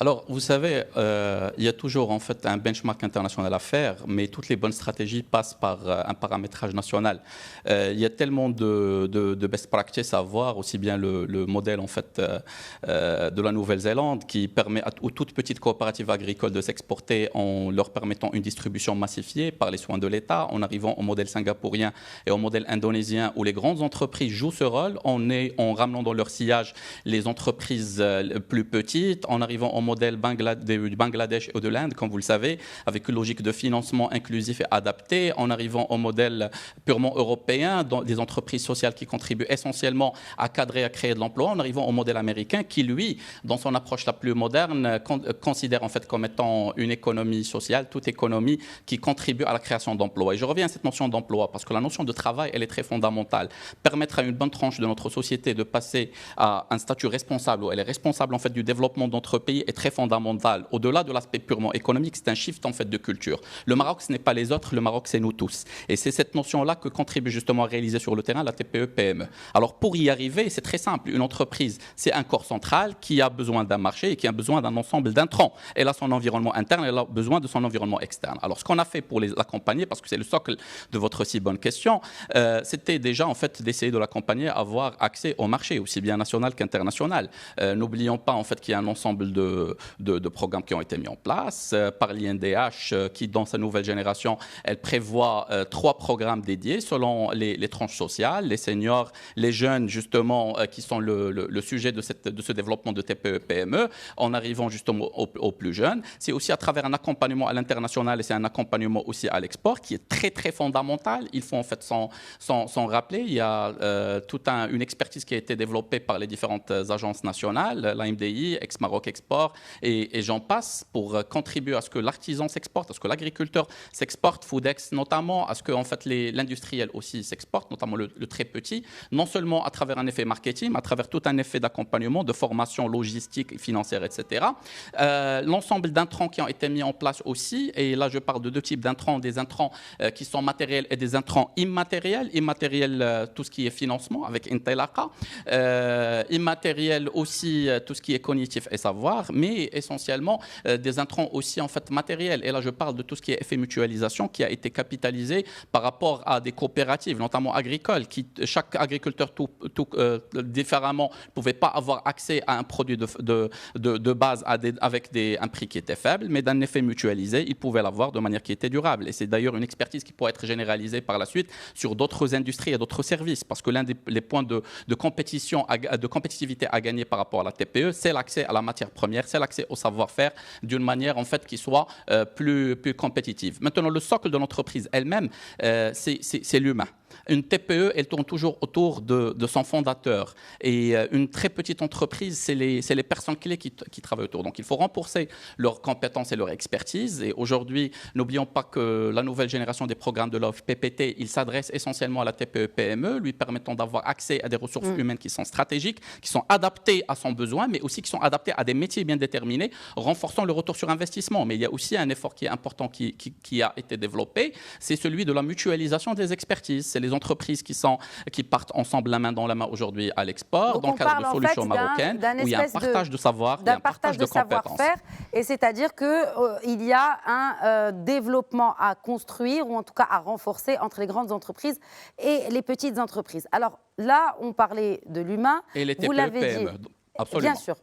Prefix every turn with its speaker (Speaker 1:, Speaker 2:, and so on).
Speaker 1: Alors, vous savez, il y a toujours en fait un benchmark international à faire, mais toutes les bonnes stratégies passent par un paramétrage national. Il y a tellement de best practices à voir, aussi bien le modèle en fait de la Nouvelle-Zélande qui permet aux toutes petites coopératives agricoles de s'exporter en leur permettant une distribution massifiée par les soins de l'État, en arrivant au modèle singapourien et au modèle indonésien où les grandes entreprises jouent ce rôle en ramenant dans leur sillage les entreprises plus petites, en arrivant au modèle du Bangladesh et de l'Inde, comme vous le savez, avec une logique de financement inclusif et adapté, en arrivant au modèle purement européen, dans des entreprises sociales qui contribuent essentiellement à cadrer, à créer de l'emploi, en arrivant au modèle américain qui, lui, dans son approche la plus moderne, considère en fait comme étant une économie sociale, toute économie qui contribue à la création d'emplois. Et je reviens à cette notion d'emploi, parce que la notion de travail, elle est très fondamentale. Permettre à une bonne tranche de notre société de passer à un statut responsable, où elle est responsable en fait du développement de notre pays, est très fondamental. Au-delà de l'aspect purement économique, c'est un shift en fait de culture. Le Maroc, ce n'est pas les autres, le Maroc, c'est nous tous. Et c'est cette notion-là que contribue justement à réaliser sur le terrain la TPE-PME. Alors pour y arriver, c'est très simple. Une entreprise, c'est un corps central qui a besoin d'un marché et qui a besoin d'un ensemble d'intrants. Elle a son environnement interne, elle a besoin de son environnement externe. Alors ce qu'on a fait pour l'accompagner, parce que c'est le socle de votre si bonne question, c'était déjà en fait d'essayer de l'accompagner à avoir accès au marché, aussi bien national qu'international. N'oublions pas en fait qu'il y a un ensemble de programmes qui ont été mis en place par l'INDH qui, dans sa nouvelle génération, elle prévoit 3 programmes dédiés selon les tranches sociales, les seniors, les jeunes, justement, qui sont le sujet de ce développement de TPE-PME, en arrivant justement aux plus jeunes. C'est aussi à travers un accompagnement à l'international et c'est un accompagnement aussi à l'export qui est très, très fondamental. Il faut en fait s'en rappeler. Il y a toute une expertise qui a été développée par les différentes agences nationales, l'AMDI, Ex-Maroc Export, et j'en passe, pour contribuer à ce que l'artisan s'exporte, à ce que l'agriculteur s'exporte, Foodex notamment, à ce que en fait, l'industriel aussi s'exporte, notamment le très petit, non seulement à travers un effet marketing, mais à travers tout un effet d'accompagnement, de formation logistique, financière, etc. L'ensemble d'intrants qui ont été mis en place aussi, et là je parle de 2 types d'intrants, des intrants qui sont matériels et des intrants immatériels. Immatériel, tout ce qui est financement avec Intelaka, immatériel aussi, tout ce qui est cognitif et savoir, mais essentiellement des intrants aussi en fait matériels. Et là, je parle de tout ce qui est effet mutualisation qui a été capitalisé par rapport à des coopératives, notamment agricoles, qui chaque agriculteur différemment ne pouvait pas avoir accès à un produit de base avec un prix qui était faible, mais d'un effet mutualisé, il pouvait l'avoir de manière qui était durable. Et c'est d'ailleurs une expertise qui pourrait être généralisée par la suite sur d'autres industries et d'autres services, parce que l'un des points de compétitivité à gagner par rapport à la TPE, c'est l'accès à la matière première, c'est l'accès au savoir-faire d'une manière en fait qui soit plus compétitive. Maintenant, le socle de l'entreprise elle-même, c'est l'humain. Une TPE, elle tourne toujours autour de son fondateur. Et une très petite entreprise, c'est les personnes clés qui travaillent autour. Donc, il faut renforcer leurs compétences et leur expertise. Et aujourd'hui, n'oublions pas que la nouvelle génération des programmes de l'OFPPT, ils s'adressent essentiellement à la TPE-PME, lui permettant d'avoir accès à des ressources humaines qui sont stratégiques, qui sont adaptées à son besoin, mais aussi qui sont adaptées à des métiers bien déterminés, renforçant le retour sur investissement. Mais il y a aussi un effort qui est important qui a été développé, c'est celui de la mutualisation des expertises. C'est les entreprises qui partent ensemble la main dans la main aujourd'hui à l'export, dans le cadre de solutions marocaines, où il y a un partage de savoir, il y a un partage de compétences.
Speaker 2: Et c'est-à-dire qu'il y a un développement à construire, ou en tout cas à renforcer entre les grandes entreprises et les petites entreprises. Alors là, on parlait de l'humain.
Speaker 1: Et les TPE,
Speaker 2: vous l'avez dit.
Speaker 1: PME. Absolument.
Speaker 2: Bien sûr.